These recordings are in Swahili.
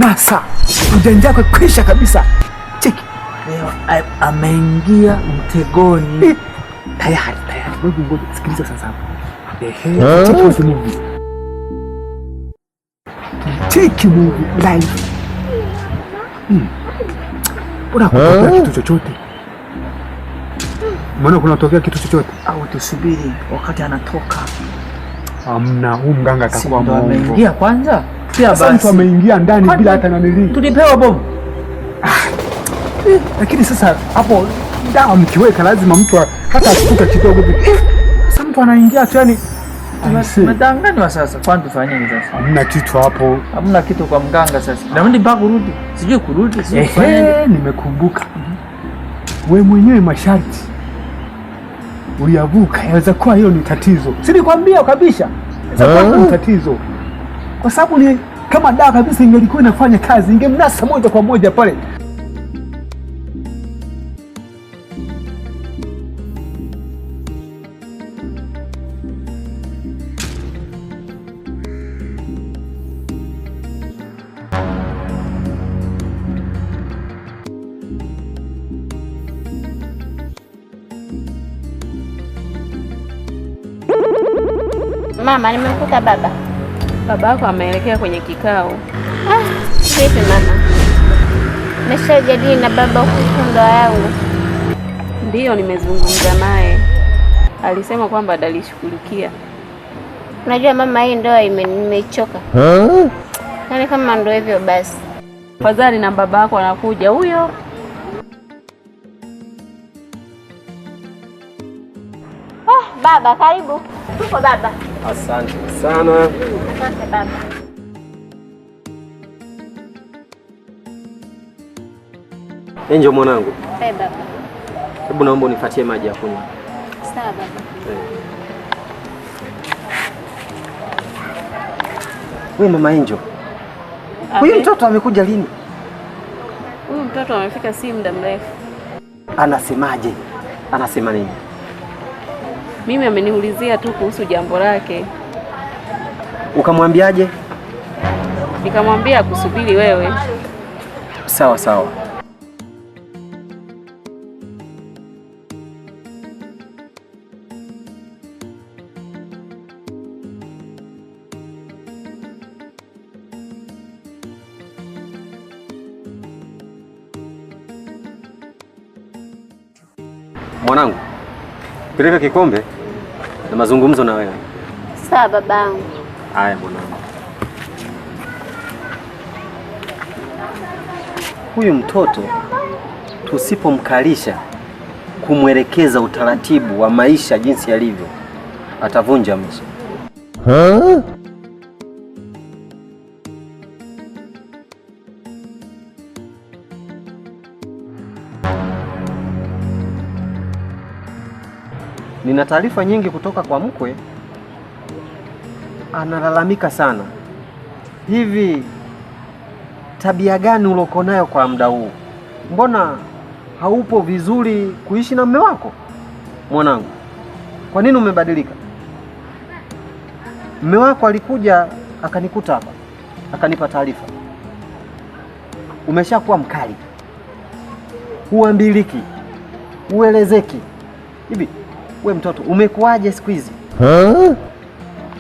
nimekunasa. Ujanja wako kwisha kabisa. Cheki. Leo ameingia mtegoni. Tayari. Ngoja sikiliza sasa hapo. Cheki wote movie. Cheki movie live. Unakutokea kitu chochote? Mbona kunatokea kitu chochote? Au tusubiri wakati anatoka? Hamna, huyu mganga atakuwa mwongo. Ameingia kwanza? Pia basi. Mtu ameingia ndani bila hata nanili. Tulipewa bomu. Lakini sasa hapo dawa mkiweka lazima mtu hata asikuta kidogo hivi. Sasa mtu anaingia tu yani tumedanganywa sasa. Kwani tufanye nini sasa? Hamna kitu hapo. Hamna kitu kwa mganga sasa. Na mimi mpaka kurudi. Sijui kurudi, sijui kufanya. Nimekumbuka. Wewe mwenyewe masharti uliavuka, yaweza kuwa hiyo ni tatizo. Si nikwambia kabisa. Sasa ni tatizo. Kwa sababu ni kama dawa kabisa ingelikuwa inafanya kazi, ingemnasa moja kwa moja pale. Mama, nimemkuta baba. Baba yako ameelekea kwenye kikao. Vipi mama? Nimeshajadili na baba kuhusu ndoa yangu. Ndiyo, nimezungumza naye. Alisema kwamba atalishughulikia. Unajua mama, hii ndoa nimeichoka. Yaani kama ndio hivyo basi. Fadhali na baba yako anakuja huyo. Baba, karibu. Tuko baba. Asante sana. Asante baba. Angel mwanangu. Baba. Hebu naomba unipatie maji ya kunywa. Sawa baba. Wewe mama Angel. Huyu mtoto amekuja lini? Huyu mtoto amefika si muda mrefu. Anasemaje? Anasema nini? Mimi ameniulizia tu kuhusu jambo lake. Ukamwambiaje? Nikamwambia kusubiri wewe. Sawa sawa. Mwanangu, peleka kikombe na mazungumzo na wewe. Sawa babangu. Haya mwanangu. Huyu mtoto tusipomkalisha kumwelekeza utaratibu wa maisha jinsi yalivyo, atavunja maisha. Nina taarifa nyingi kutoka kwa mkwe. Analalamika sana. Hivi tabia gani uloko nayo kwa muda huu? Mbona haupo vizuri kuishi na mume wako? Mwanangu, kwa nini umebadilika? Mume wako alikuja akanikuta hapa, akanipa taarifa. Umeshakuwa mkali, huambiliki, uelezeki. Hivi we mtoto umekuaje siku hizi?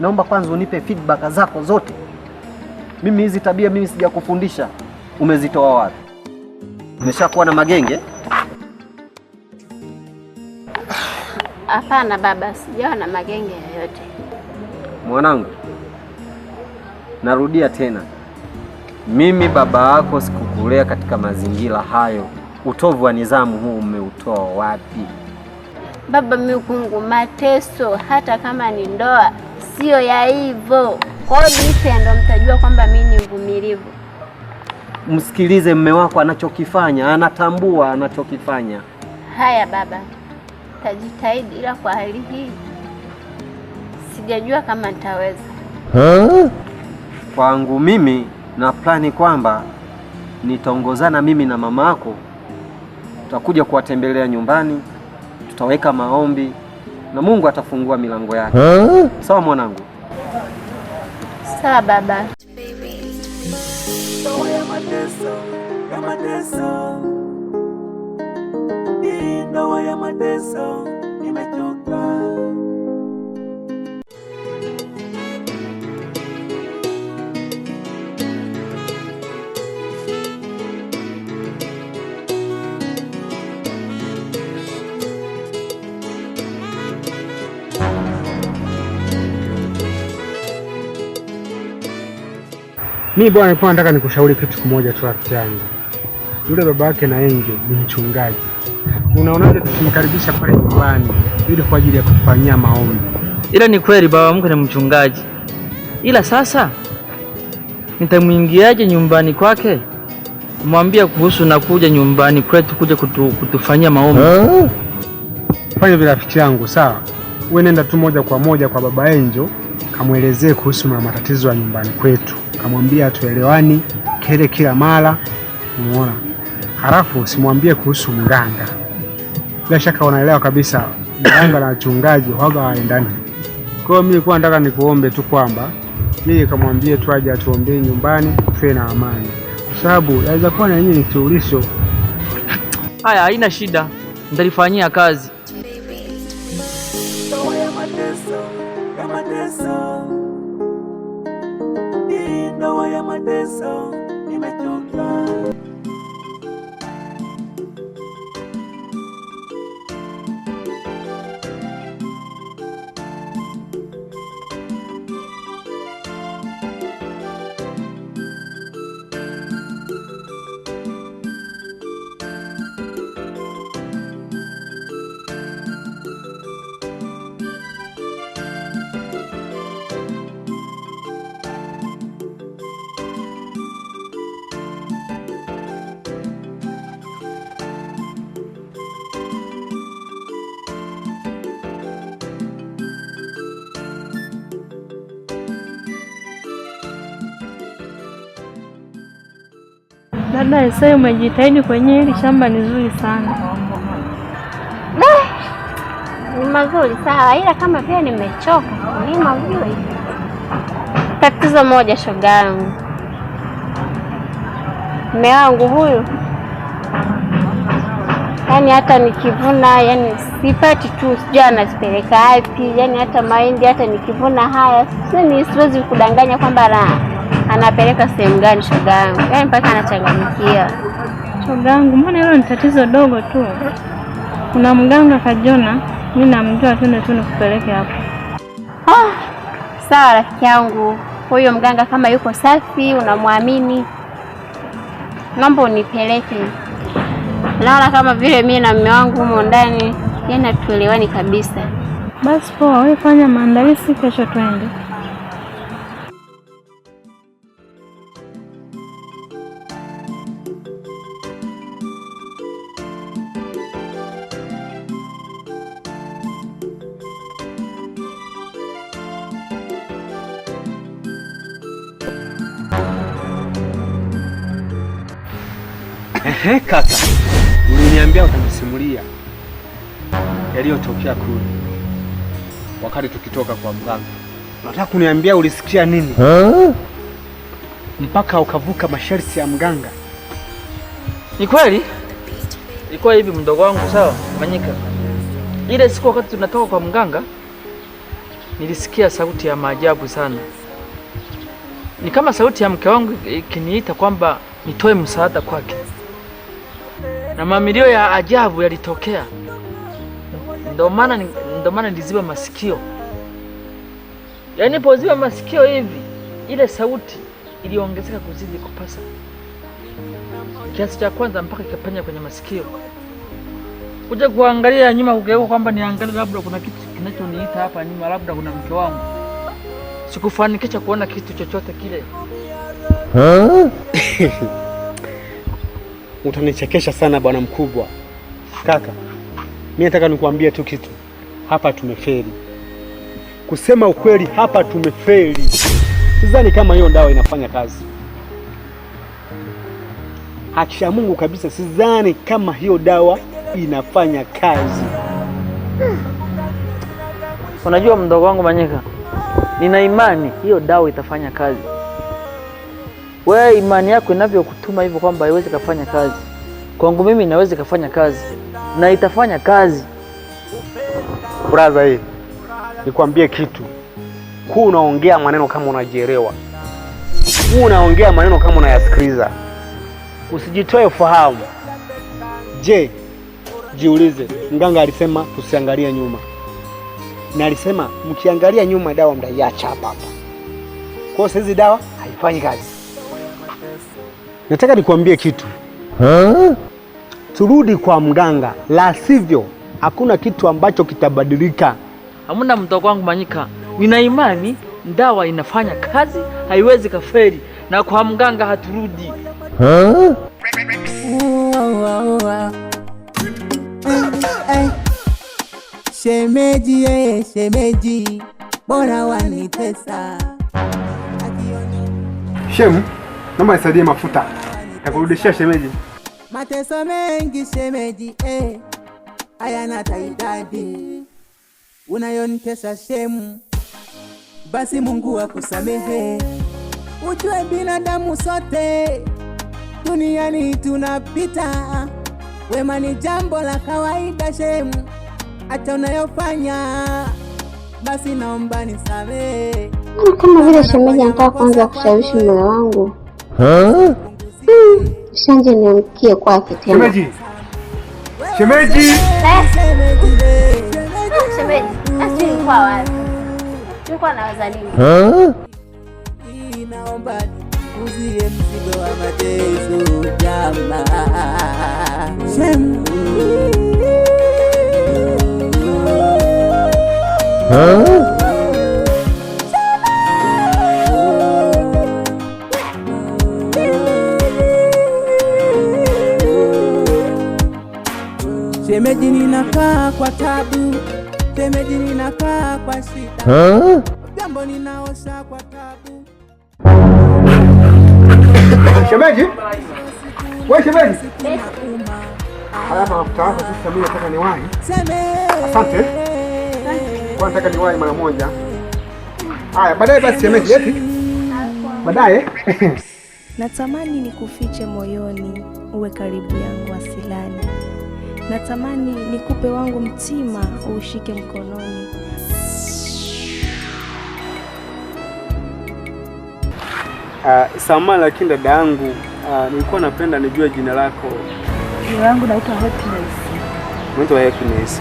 Naomba kwanza unipe feedback zako zote. Mimi hizi tabia mimi sijakufundisha. Umezitoa wapi? Umeshakuwa na magenge? Hapana baba, sijawa na magenge yoyote. Mwanangu, narudia tena. Mimi baba yako sikukulea katika mazingira hayo. Utovu wa nidhamu huu umeutoa wapi? Baba, mikungu mateso hata kama ni ndoa sio ya hivyo. Kwa hiyo ndo mtajua kwamba mimi ni mvumilivu. Msikilize mume wako anachokifanya, anatambua anachokifanya. Haya baba, tajitahidi, ila kwa hali hii sijajua kama nitaweza. Kwangu mimi na plani kwamba nitaongozana mimi na mama yako, tutakuja kuwatembelea nyumbani, tutaweka maombi na Mungu atafungua milango yake. Sawa mwanangu? Sawa baba. ya mateso, ya mateso. Hii ndoa ya mateso, nimechoka. Mimi bwana, nilikuwa nataka nikushauri kitu kimoja tu rafiki yangu. Yule baba yake na Angel ni mchungaji. Unaonaje tukimkaribisha pale nyumbani ili kwa ajili ya kufanyia maombi? Ila ni kweli baba mkwe ni mchungaji. Ila sasa nitamwingiaje nyumbani kwake? Kumwambia kuhusu nakuja nyumbani kwetu kuja kutufanyia maombi. Fanya vile rafiki yangu, sawa? Wewe nenda tu moja kwa moja kwa baba Angel, kamwelezee kuhusu matatizo ya nyumbani kwetu. Kamwambia tuelewani kila mara, unaona? Halafu usimwambie kuhusu mganga. Bila shaka unaelewa kabisa mganga na mchungaji huaga haendani. Kwa hiyo mimi nilikuwa nataka nikuombe tu kwamba yeye kamwambie tu aje atuombee nyumbani tuwe na amani, kwa sababu yaweza kuwa na yeye ni suluhisho. Haya, haina shida, nitalifanyia kazi. Ndoa ya mateso, ya mateso. Hii ndoa ya mateso, nimechoka. Dada Esai, umejitahidi kwenye hili shamba, ni zuri sana. Ni mazuri sawa, ila kama pia nimechoka kulima vile. Tatizo moja shoga yangu, mume wangu huyu, yaani hata nikivuna, yaani sipati tu, sijui anazipeleka wapi. Yaani hata mahindi hata nikivuna haya, siwezi kudanganya kwamba anapeleka sehemu gani shoga yangu, yaani mpaka anachanganyikia. Shoga yangu, mbona hilo ni tatizo dogo tu? Kuna mganga Kajona, mimi namjua, twende tu nikupeleke hapo. Sawa rafiki yangu, huyo mganga kama yuko safi, unamwamini, naomba unipeleke. Naona kama vile mimi na mume wangu humo ndani, yaani hatuelewani kabisa. Basi poa, wewe fanya maandalizi, kesho twende. Ehe kaka, uliniambia utanisimulia yaliyotokea kule wakati tukitoka kwa mganga. Unataka kuniambia ulisikia nini? Mpaka ukavuka masharti ya mganga? Ni kweli? Ilikuwa hivi mdogo wangu, sawa Manyika. Ile siku wakati tunatoka kwa mganga, nilisikia sauti ya maajabu sana. Ni kama sauti ya mke wangu ikiniita kwamba nitoe msaada kwake. Na mamilio ya ajabu yalitokea. Ndio maana niliziba masikio. Yaani poziba masikio hivi, ile sauti iliongezeka kuzidi kupasa. Kiasi cha kwanza mpaka ikapenya kwenye masikio. Kuja kuangalia nyuma, kugeuka kwamba niangalie labda kuna kitu kinachoniita hapa nyuma, labda kuna mke wangu. Sikufanikisha kuona kitu chochote kile. Utanichekesha sana bwana mkubwa. Kaka, mimi nataka nikuambie tu kitu. Hapa tumefeli. Kusema ukweli, hapa tumefeli. Sidhani kama hiyo dawa inafanya kazi. Haki ya Mungu kabisa, sidhani kama hiyo dawa inafanya kazi. Unajua mdogo wangu Manyika, nina imani hiyo dawa itafanya kazi. Wewe imani yako inavyokutuma hivyo kwamba haiwezi kufanya kazi, kwangu mimi inaweza kufanya kazi na itafanya kazi. Brother, hii nikwambie kitu. Huu unaongea maneno kama unajielewa. Huu unaongea maneno kama unayasikiliza. Usijitoe ufahamu. Je, jiulize, mganga alisema tusiangalie nyuma. Na alisema mkiangalia nyuma dawa mtaiacha hapa. Kwa hiyo hizi dawa haifanyi kazi. Nataka nikwambie kitu. Turudi kwa mganga, la sivyo hakuna kitu ambacho kitabadilika. Hamuna mdogo wangu Manyika. Nina imani dawa inafanya kazi, haiwezi kafeli, na kwa mganga haturudi. Shemeji, shemeji, bora wanitesa. Shemu, naomba nisaidie mafuta. Nakurudishia shemeji. Mateso mengi shemeji, hayana taidadi. Unayonitesa shemu, basi Mungu akusamehe. Ujue binadamu sote duniani tunapita, wema ni jambo la kawaida shemu, hata unayofanya basi naomba nisamehe. Kama vile shemeji anataka kuanza kushawishi mume wangu. Shanje niamkie kwake tena. Shemeji. Shemeji. Shemeji, nilikuwa wapi? Nilikuwa nawaza nini? Naomba uzie mzigo wa mateso jamaa. Shemu. Shemeji ninakaa kwa tabu, shemeji ninakaa kwa shida, jambo ninaosha kwa tabu. Shemeji? Wewe shemeji? Haya mafuta hapa sasa mimi nataka niwahi. Asante. Kwa nataka niwahi mara moja. Haya, baadaye basi shemeji eti. Baadaye. Natamani nikufiche moyoni, uwe karibu yangu asilani. Natamani nikupe wangu mtima, uushike mkononi. Samahani lakini dada yangu, nilikuwa napenda nijue jina lako. Jina langu naitwa Happiness. Unaitwa Happiness.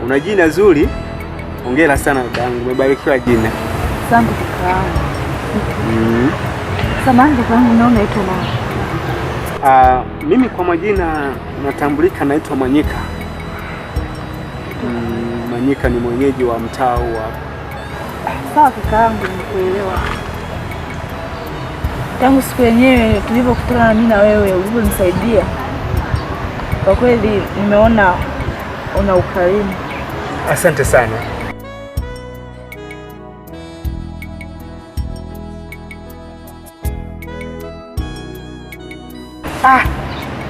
Una jina zuri. Hongera sana dada yangu, umebarikiwa jina. Asante kaka. Samahani kwangu, naona unaitwa nani? Mimi kwa majina natambulika, naitwa Manyika. Manyika ni mwenyeji wa mtaa huu. Sawa kakaangu, nikuelewa. Tangu siku yenyewe tulipokutana mimi na wewe, ulivyonisaidia, kwa kweli nimeona una ukarimu. Asante sana.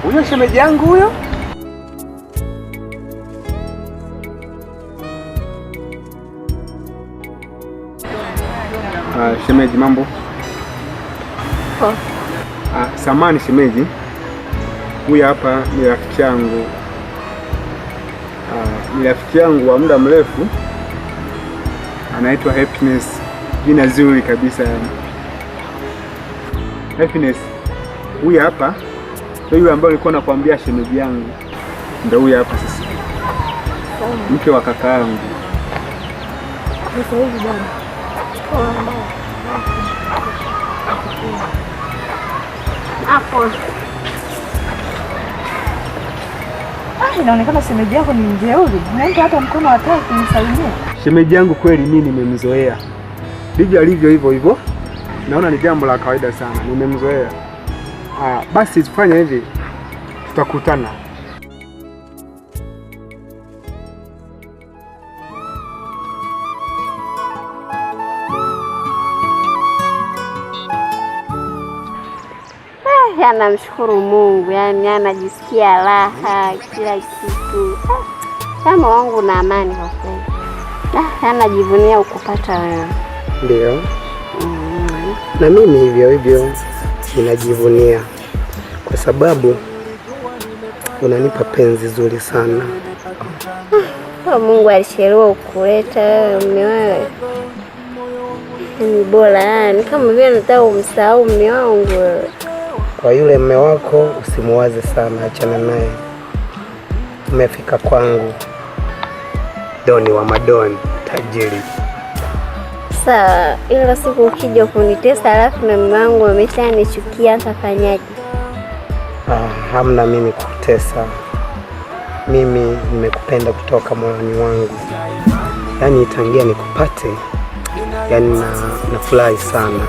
Huyo shemeji yangu huyo? Shemeji, mambo? Samahani shemeji. Huyu hapa ni rafiki yangu. Ni rafiki yangu wa muda mrefu. Anaitwa Happiness. Jina zuri kabisa. Happiness. Huyu hapa ndio yule ambaye nilikuwa nakwambia shemeji yangu. Ndio huyu hapa sasa. Mke wa kaka yangu. Sasa hivi bwana. Hapo. Inaonekana shemeji yako ni mjeuri. Unaenda hata mkono hataki kumsalimia. Shemeji yangu kweli mimi nimemzoea. Ndivyo alivyo hivyo hivyo. Naona ni jambo la kawaida sana. Nimemzoea. Basi tufanye hivi. Tutakutana. Anamshukuru Mungu, yani anajisikia raha kila kitu. Kama wangu na amani kwa kweli. Anajivunia ukupata wewe. Ndio. Na mimi hivyo hivyo ninajivunia kwa sababu unanipa penzi zuri sana. Mungu alishelewa kuleta mume wewe. Ni bora ni kama vile nataka umsahau mume wangu. Kwa yule mume wako usimuwaze sana, achana naye. Umefika kwangu, doni wa madoni, tajiri. Sawa, ila siku ukija kunitesa alafu na mume wangu ameshanichukia nitafanyaje? Hamna mimi kutesa. Mimi nimekupenda kutoka moyoni wangu. Yaani tangia nikupate, yaani nafurahi sana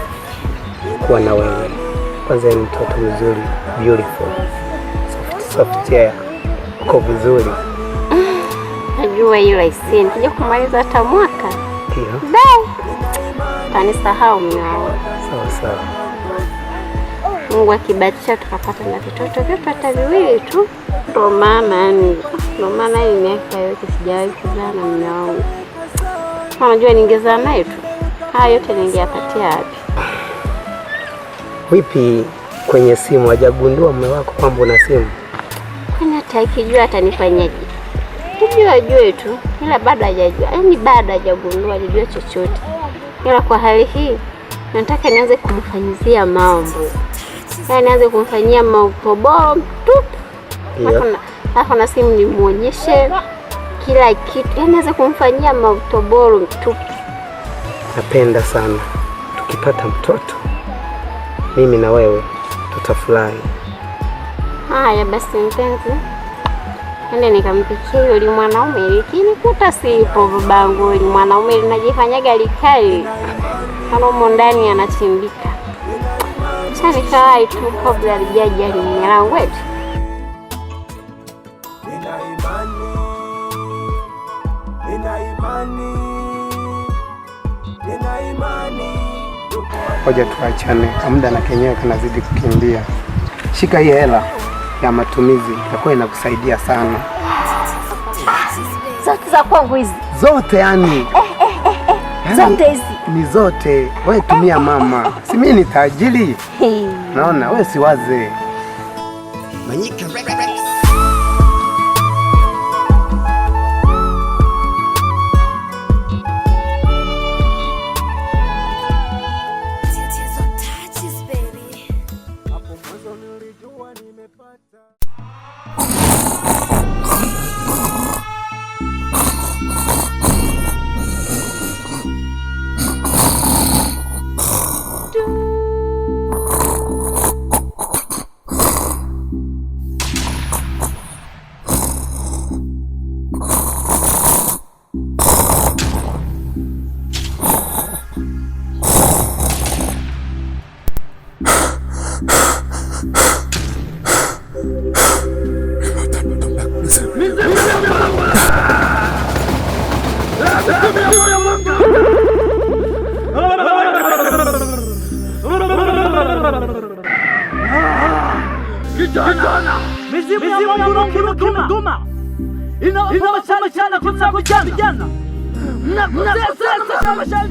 kuwa na wewe. Kwanza ni mtoto mzuri, beautiful, soft hair, uko vizuri. Najua hilo isini, kija kumaliza hata mwaka. Ndio. Tanisahau mume wangu. Sawa. Mungu akibatisha tukapata na vitoto vyetu hata viwili tu. Ndio maana hii miaka yote sijawahi kuzaa na mume wangu. Unajua ningezaa naye tu, haya yote ningeyapatia wapi? Vipi kwenye simu hajagundua mume wako kwamba una simu? Kwani hata ikijua atanifanyaje? Ajue tu, ila bado hajajua. Yaani bado hajagundua, hajajua chochote. Ila kwa hali hii nataka nianze kumfanyizia mambo. Yaani nianze kumfanyia maupoboro mtupu. Alafu na simu nimuonyeshe kila kitu. Yaani nianze kumfanyia maupoboro mtupu. Napenda sana. Tukipata mtoto, mimi na wewe tutafurahi. Haya basi mpenzi. Nende nikampikia yule mwanaume, lakini kuta sipo babangu. Yule mwanaume linajifanyaga likali. Kama ndani anachimbika. Sasa nikai tu kabla alijaja alimelangu eti. Nina imani. Hoja tuachane, muda na kenyewe kanazidi kukimbia. Shika hii hela ya matumizi, itakuwa inakusaidia sana. Zote za kwangu hizi? Zote yani. Zote hizi? Ni zote. Wewe tumia mama. Si mimi ni tajiri. Naona wewe siwaze. Manyika mizimu ya Mungu Kigoma inaomba chana vijana. Mnakosea sana.